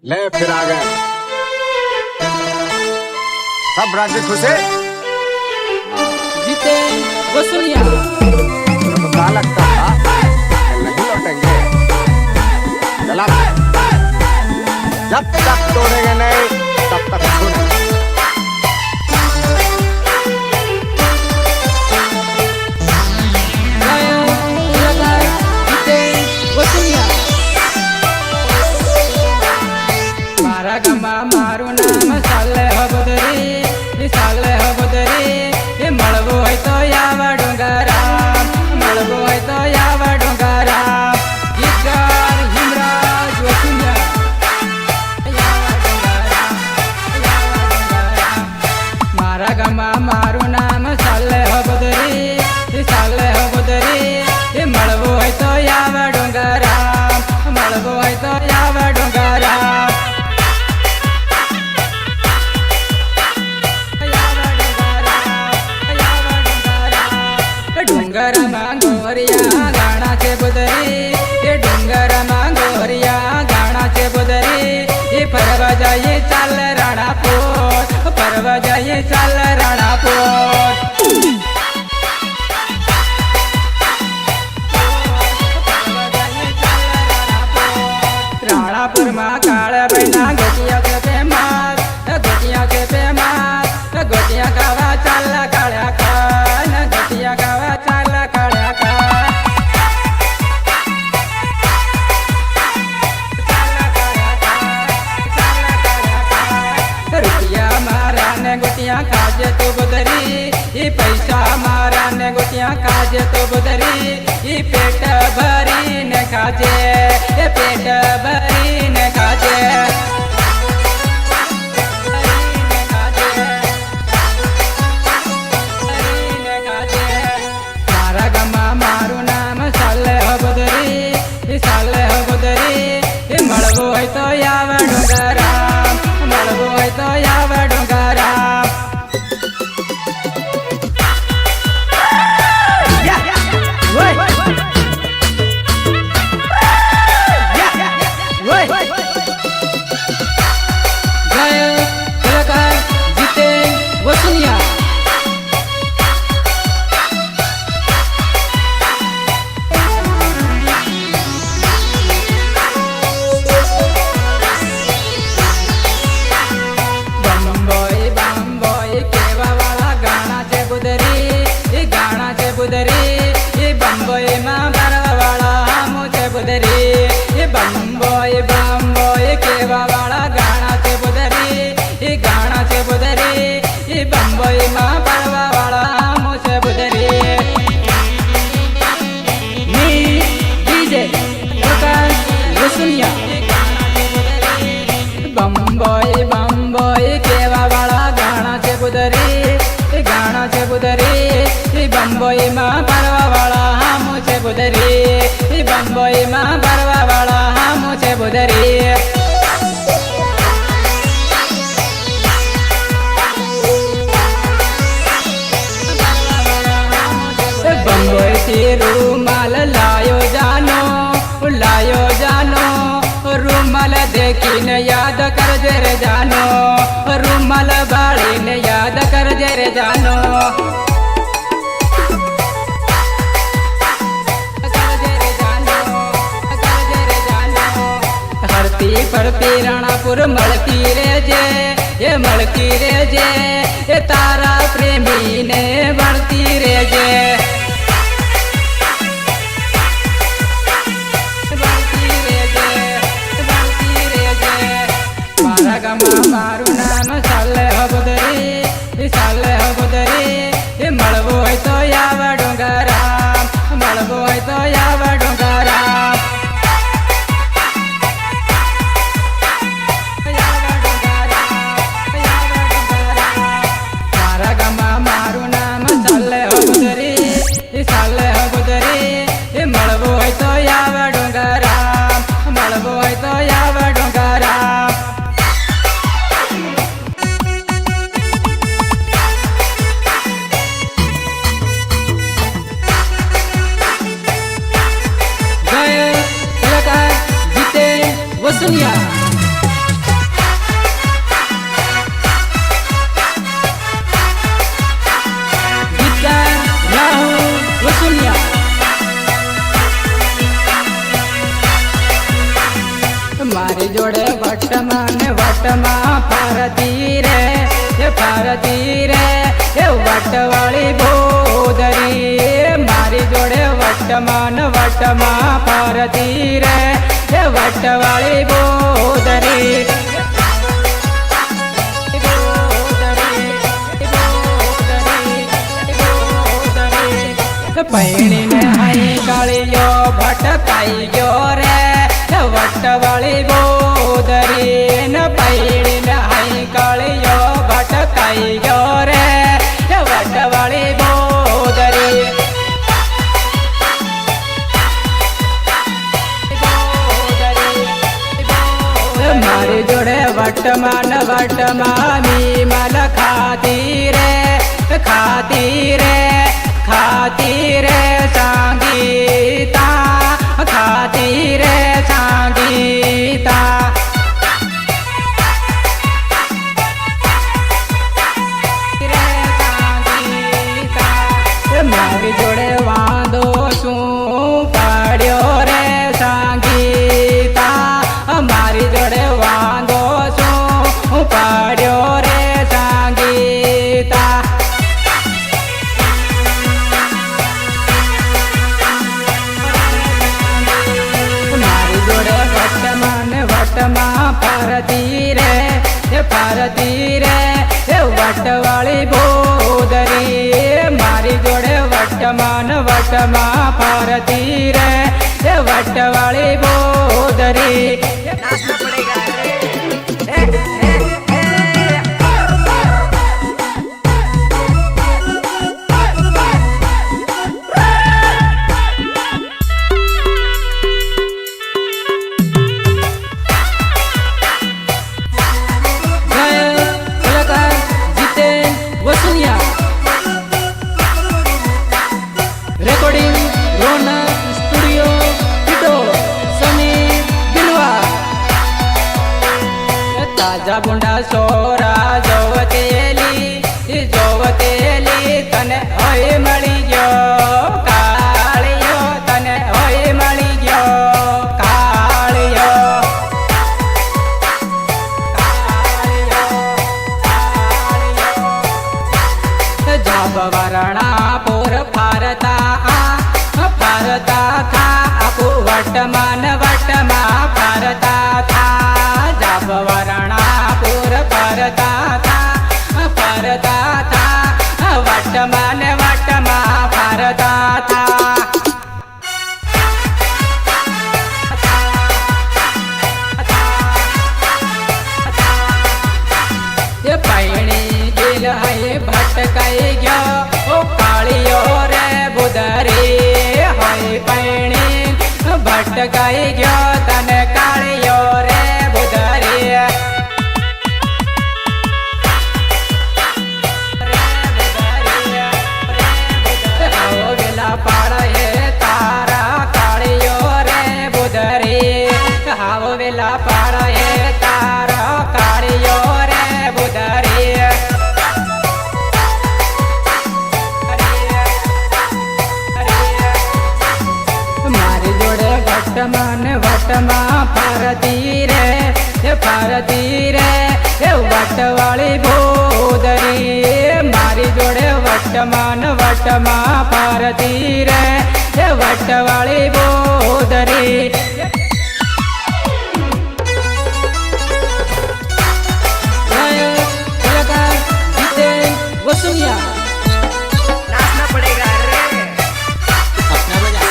ले फिर आ गए सब राज्य खुशे। जीते वसूलिया तो क्या लगता था नहीं लौटेंगे? गलत। जब तक तोड़ेंगे नहीं तब तक छोड़ेंगे। जीते वसूलिया मारा गमा मारू नाम साले हबदरी साले हबदरी ये मळवो है तो यावा डोंगरा मळवो है तो यावा डोंगरा गीतकार हिमराज वसूलिया यावा डोंगरा मारा गमा मारू नाम साले हबदरी ये मळवो है तो यावा डोंगरा मळवो है तो यावा डोंगरा डोंगर मांगोरिया गाणाचे बुदरी ये डोंगर मांगोरिया गाणाचे बुदरी ये परवा जाये चाल राणापूर परवा जाये चाल राणापूर राणापूर मा काळ बैना गोटिया के प्रेमात गोटिया के प्रेमात गोटिया गावा चाल काळ्या कान गोटिया गावा चाल काळ्या कान रुपया मारा ने गोटिया खाजे तो बुदरी ये पैसा मारा ने गोटिया खाजे तो बुदरी ये पेट भरी ने खाजे ये पेट भरी ने खाजे मारा गमा मारू नाम साले हबदरी ये मळवो है तो याव डोंगरा मळवो है तो याव डोंगरा जय कलाकार जीते वसूलिया बंबई बंबई केवा वाला गाणाचे बुदरी ये बंबई मा भरवा वाला मुझे बुदरी ये बंबई बंबई केवा वाला गाणाचे बुदरी ये बंबई मा भरवा वाला मुझे बुदरी मी डीजे प्रकाश वसूलिया बंबई बंबई केवा वाला गाणाचे बुदरी बंबई मा भरवा वाला मुझे बुदरी बंबई मा भरवा वाला मुझे बुदरी बंबई से रूमाल लायो जानो रूमाल देखी न याद कर जरे जानो रूमाल बाड़ी न याद कर जरे जानो हरती पड़ती राणापुर मलकी रे जे ये तारा प्रेमी ने बढ़ती रे जे मारा गमा मारू नाम साले हबदरी ये मळवो है तो याव डोंगरा मळवो है तो याव डोंगरा मारा गमा मारू नाम साले हबदरी ये मळवो है तो याव डोंगरा मळवो है तो याव डोंगरा जय कलाकार जीते वसूलिया મારી જોડે વટમાં ને વટમાં ફરતી રે એ ફરતી રે એ વટવાળી બોદરી મારી જોડે વટમાં ને વટમાં ફરતી રે એ વટવાળી બોદરી પૈણીને હાઈ કાળિયો ભટકાઈ ગયો રે વટવાળી બોદરી ને પૈણીને હાઈ કાળિયો ભટકાઈ ગયો રે વટવાળી બોદરી મારી જોડે વટમાં ને વટમાં મી મલ ખાતી રે ખાતી રે સંગીતા ખાતી રે સંગીતા મારી જોડે વાંધો શું પાડ્યો રે સંગીતા મારી જોડે વાંધો શું પાડ્યો રે સંગીતા વટમાં ફરતી રે એ વટવાળી બોદરી મારી જોડે વટમાં વટમાં ફરતી રે એ વટવાળી બોદરી રેકોર્ડિંગ રોનક સ્ટુડિયો ટીટો સમી દિલવા તાજા બુંડા સોરા જોવતેલી તને હોય મળી ગયો કાળિયો તને હોય મળી ગયો કાળિયો જાબવરણા પોર ફરતા થા આપુ વટમાં ફરતા થા જાબવરણા પોર ફરતા થા વટમાં ફરતા થા પૈણી ગેલ હૈ ભટકાઈ ગયો ઓ કાળિયો રે બુદરી હોય પૈણી ભટકાઈ ગયો તને કાળિયો રે બુદરી આવો વેલા પાડે તારા કાળિયો રે બુદરી આવો વેલા પાડે તારા કાળિયો રે બુદરી મારી જોડે વટમાં ફરતી રે એ વટવાળી બોદરી મારી જોડે વટમાં ફરતી રે એ વટવાળી બોદરી नाचना पड़ेगा रे अपना बजा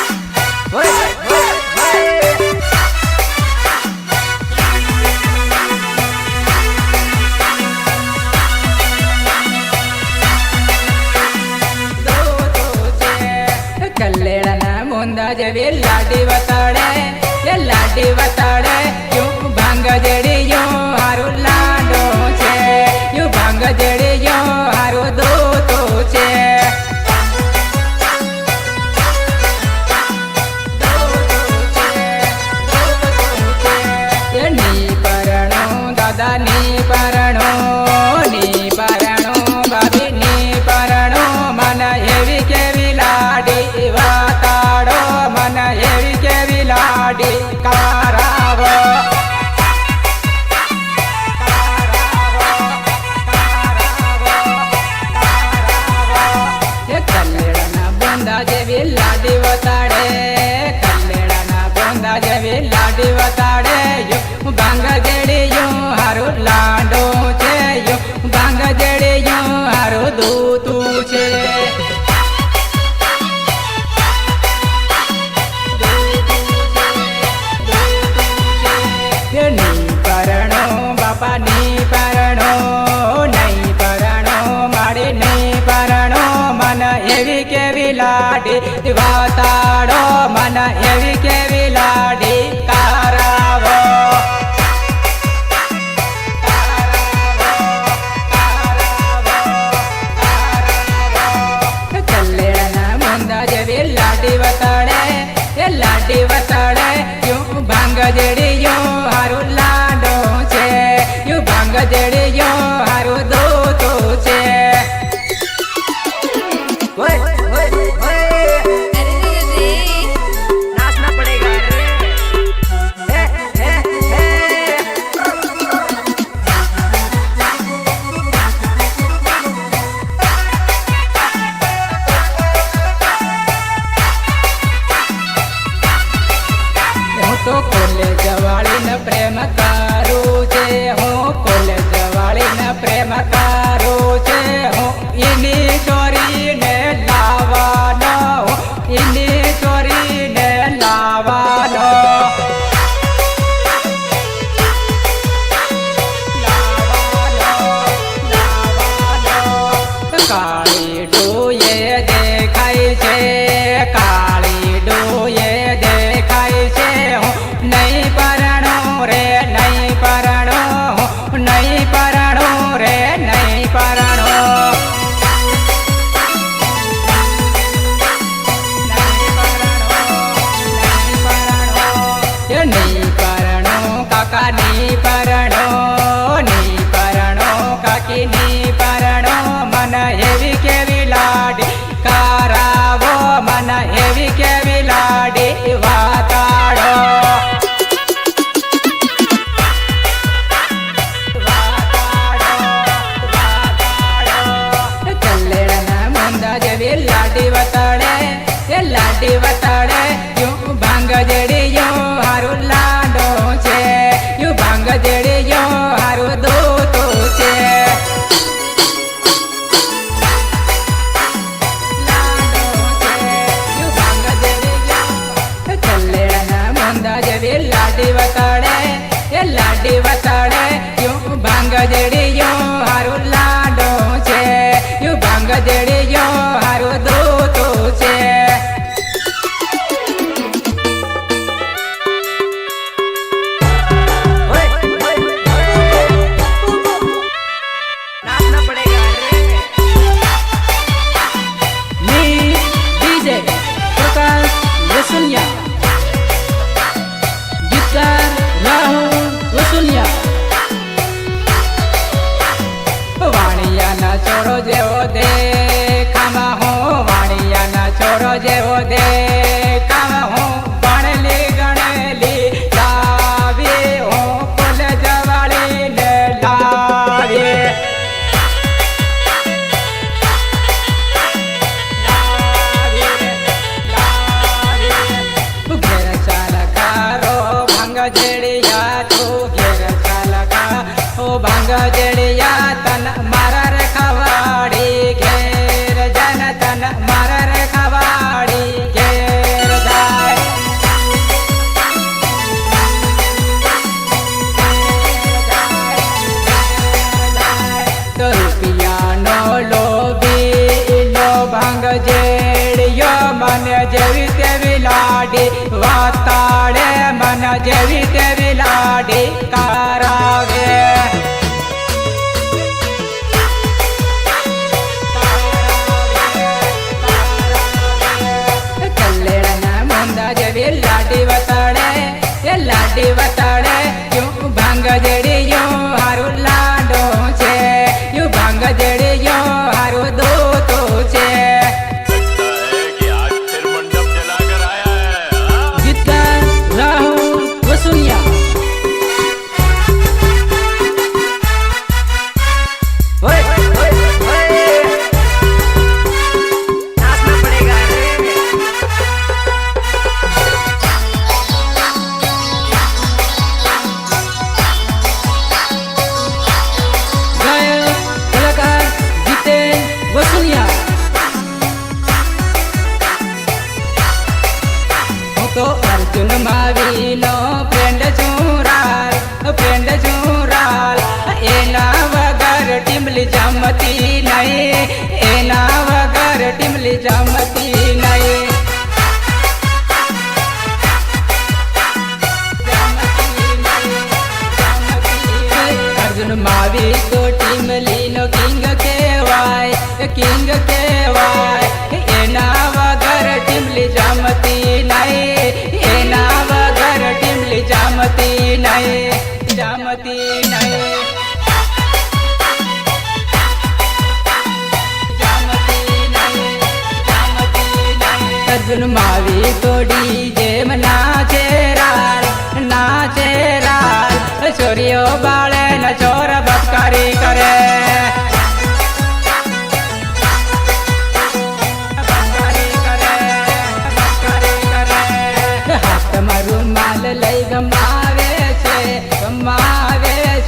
કલ્લેડાના મોંદા જેવી લાડી વતાડે યું ભાંગ જેડી યું હારું લાડો છે યું ભાંગ જેડી યું હારું દોતો છે ની પરણો દાદા ની પરણો ભાભી ની પરણો મને એવી કેવી લાડી વાતાડો મને એવી કે લાડી વાતાડો મન એવી કેવી લાડી કારાવો કલ્લેડાના મુંદા જેવી લાડી વતાડે એ લાડી વતાડે યું ભાંગ જેડીયો હારું લાડો છે યું ભાંગ જેડીયો હારું દોતો છે ओए ओए ओए अरे रे नाचना पड़ेगा रे हे हे હું તો કોલેજ વાળીને પ્રેમ કરું છે હું કોલેજ વાળીને પ્રેમ કરું છે હું એની ચોરીને લાવવાનો હું એની ચોરીને લાવવાનો કાળી ડોએ દેખાય છે કાળી ડોએ દેખાય છે હું નહીં પરણો રે નહીં પરણો હું નહીં પરણો રે નહીં પરણો નહીં પરણો કાકા નહીં પરણો નહીં પરણો કાકી નહીં પરણો મન એવી કેવી લાડી કારાવો મન એવી કેવી લાડી વાતાડો કલ્લેડાના મુંદા જેવી લાડી વતાડે એ લાડી વતાડે યું ભાંગ જેડીયો હારું લાડો છે યું ભાંગ જેડીયો હારું દોતો છે લાડી વતાડે એ લાડી વતાડે યું ભાંગ જેડીયો હારું લાડો છે યું ભાંગ જેડીયો હારું દોતો છે ओए ओए ओए नाचना पड़ेगा रे मी डीजे प्रकाश वसुलिया गीतकार રાહુલ વસુલિયા વાણિયાના છોરો જેવો દેખામાં હો વાણિયાના છોરો જેવો દેખામાં હો ભણેલી ગણેલી લાવી હો કોલેજ વાળીને લાવી ઘેર ચાલકારો ભાંગ જેડિયા તું ઘેર ચાલકા ઓ ભાંગ જેડિયા તન મારા રે ખવાડી ઘેર જન તન મારા રે ખવાડી ઘેર જાય તો રૂપિયાનો લોભી નો ભાંગ જેડિયો મને જેવી તેવી લાડી વાતાડે મન જેવી તેવી લાડી કારાવે કલ્લેડાના મુંદા જેવી લાડી વતાડે એ લાડી વતાડે યું ભાંગ જેડીયો હારું લાડો છે યું ભાંગ જેડીયો હારું દોતો છે कि आज फिर मंडप जलाकर आया है हाँ? गीतकार રાહુલ વસુલિયા કિંગ કહેવાય એના વગર ટીમલી જામતી નહીં એના વગર ટીમલી જામતી નહીં જામતી નહીં અર્જુન માવી તોડી જેમ નાચે રાલ છોરીઓ બાળે ન ચોર બપકારી કરે હાથમાં રૂમાલ લઈ ગમાવે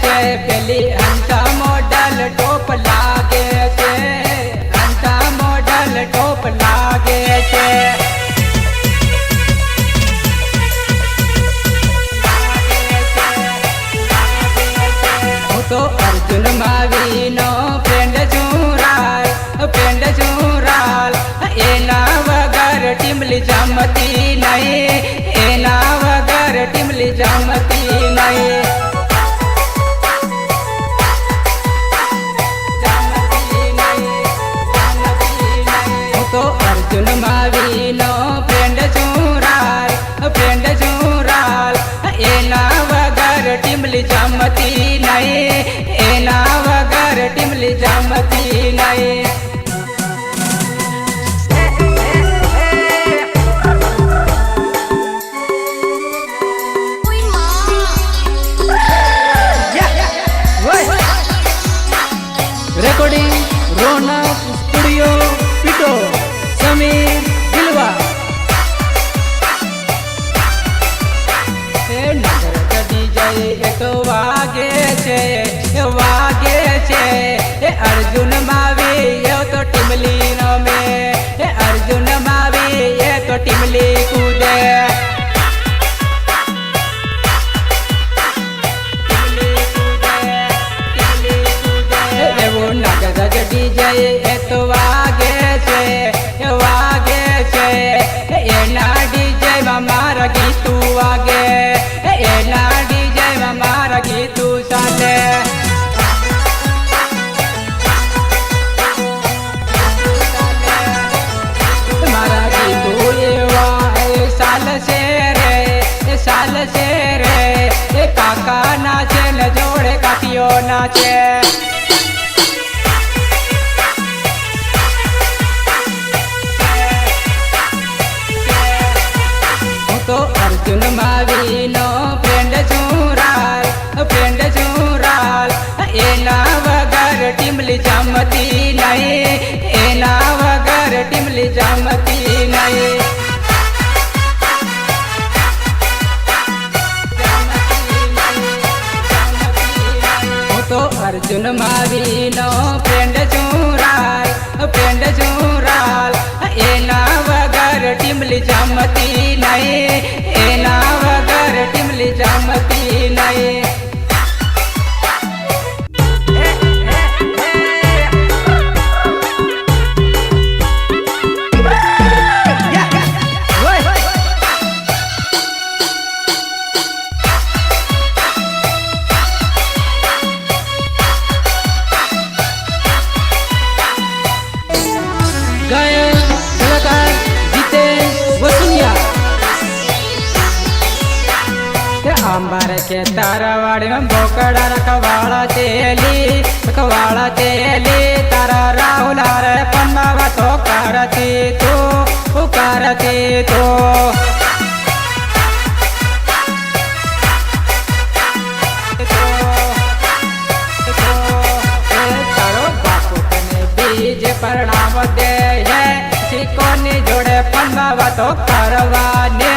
છે પેલી અંતા મોડલ ટોપ લાગે છે અંતા મોડલ ટોપ લાગે છે હું તો અર્જુન માવીનો ફ્રેન્ડ છું રાલ એના વગર ટીમલી જામતી નહીં એના વગર ટીમલી જામતી નહીં હું તો અર્જુન માવીનો ફ્રેન્ડ છું રાલ એના વગર ટીમલી જામતી નહીં એના વગર ટીમલી જામતી નહીં Uy, ma. રેકોર્ડિંગ રોનક સ્ટુડિયો પીટો સમીર દિલવા એ નગર ચડી જાય એ તો વાગે છે એ અર્જુન માવી એ તો ટીમલી રમે એ અર્જુન માવી એ તો ટીમલી કૂદે એવું નગર ચડી જાય એ તો વાગે છે એના ડીજેમાં મારા ગીતું વાગે એના ડીજેમાં મારા ગીતું ચાલે મારા ગીતું એવા ચાલશે રે એ કાકા નાચે ને જોડે કાકીઓ નાચે તો અર્જુન માવીનો ફ્રેન્ડ છું રાલ એના વગર ટીમલી જામતી નહીં એના વગર ટીમલી જામતી નહીં હું તો અર્જુન માવીનો ફ્રેન્ડ છું રાલ એના વગર ટીમલી જામતી નહીં એના વગર ટીમલી જામતી નહીં ગાયક કલાકાર જીતેશ વસુનિયા આંબાર કે તારાવાડી બોકડા રખવાળા તેલી તારા રાહુલ હારે પણ વાતો કરતી તું તારો બાપુ તને બીજ પરણાવ દે શીકોની જોડે પણ વાતો કરવાને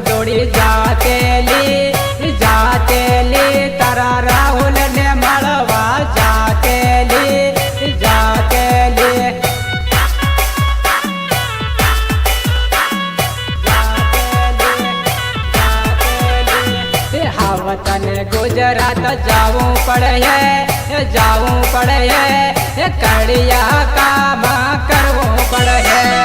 દોડી જાતેલી તારા રાહુલ ને મળવા જાતેલી હાવતને ગુજરાત જાવું પડે કડિયા કામ કરવું પડે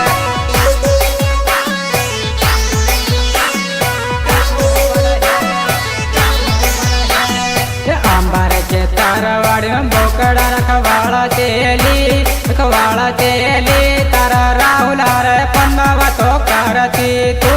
रखवाड़ा तेली तारा राहुल रे पन्नवा तो करती तो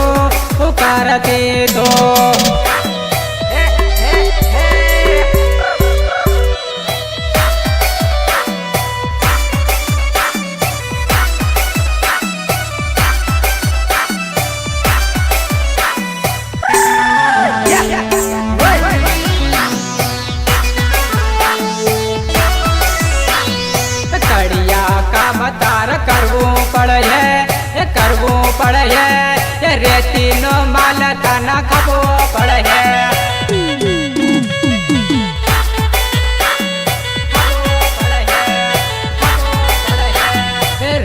कड़िया का मतार करवू पड़े ये रेती नो माल खाना खाबो पड़े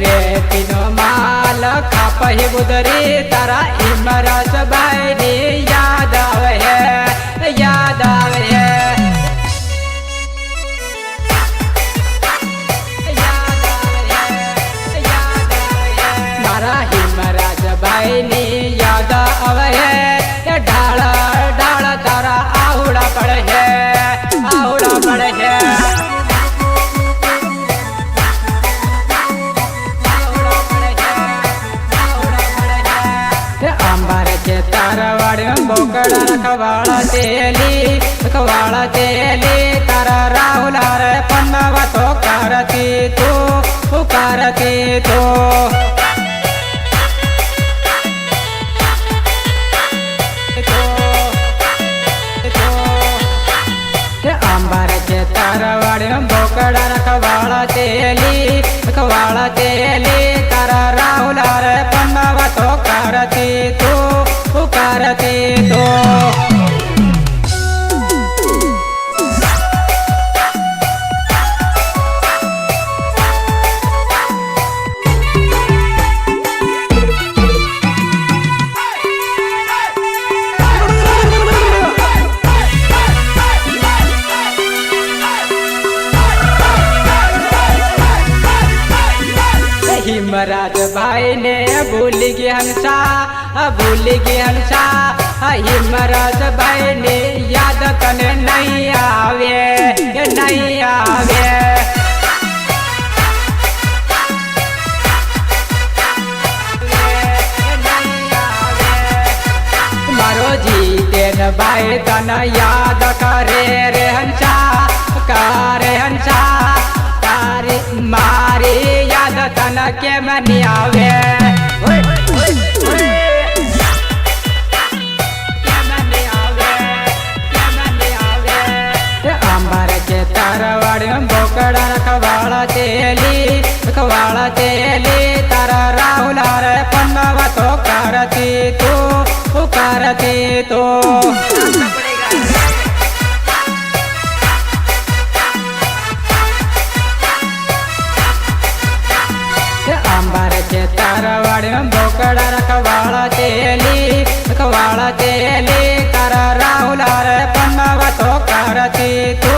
रेती नो माल खापही बुदरी तारा इमरस भाई याद आवे मारा हिमराज भाई नी याद आवे ढाल तारा आहुड़ा पड़े अंबर के तारवाड़ बोकड़ा रखवाड़ा तेली तारा राहुल रे पन्नवा तो करती तो अंबर के तारवाड़ बोकड़ा रखवाड़ा तेली तारा राहुल रे पन्नवा तो करती तो हिमराज भाई ने भूल गए हंसा हिमराज भाई ने याद तने नहीं आवे मारो जीतेन भाई तन याद करे रे हंसा मारी याद तन के मनी आवे अंबर के तारवाड़ बोकड़ा रखवाड़ा तेली तारा राहुल रे पन्नवा तो करती तो अंबर के तारवाड़ बोकड़ा रखवाड़ा तेली तारा राहुल रे पन्नवा तो करती तो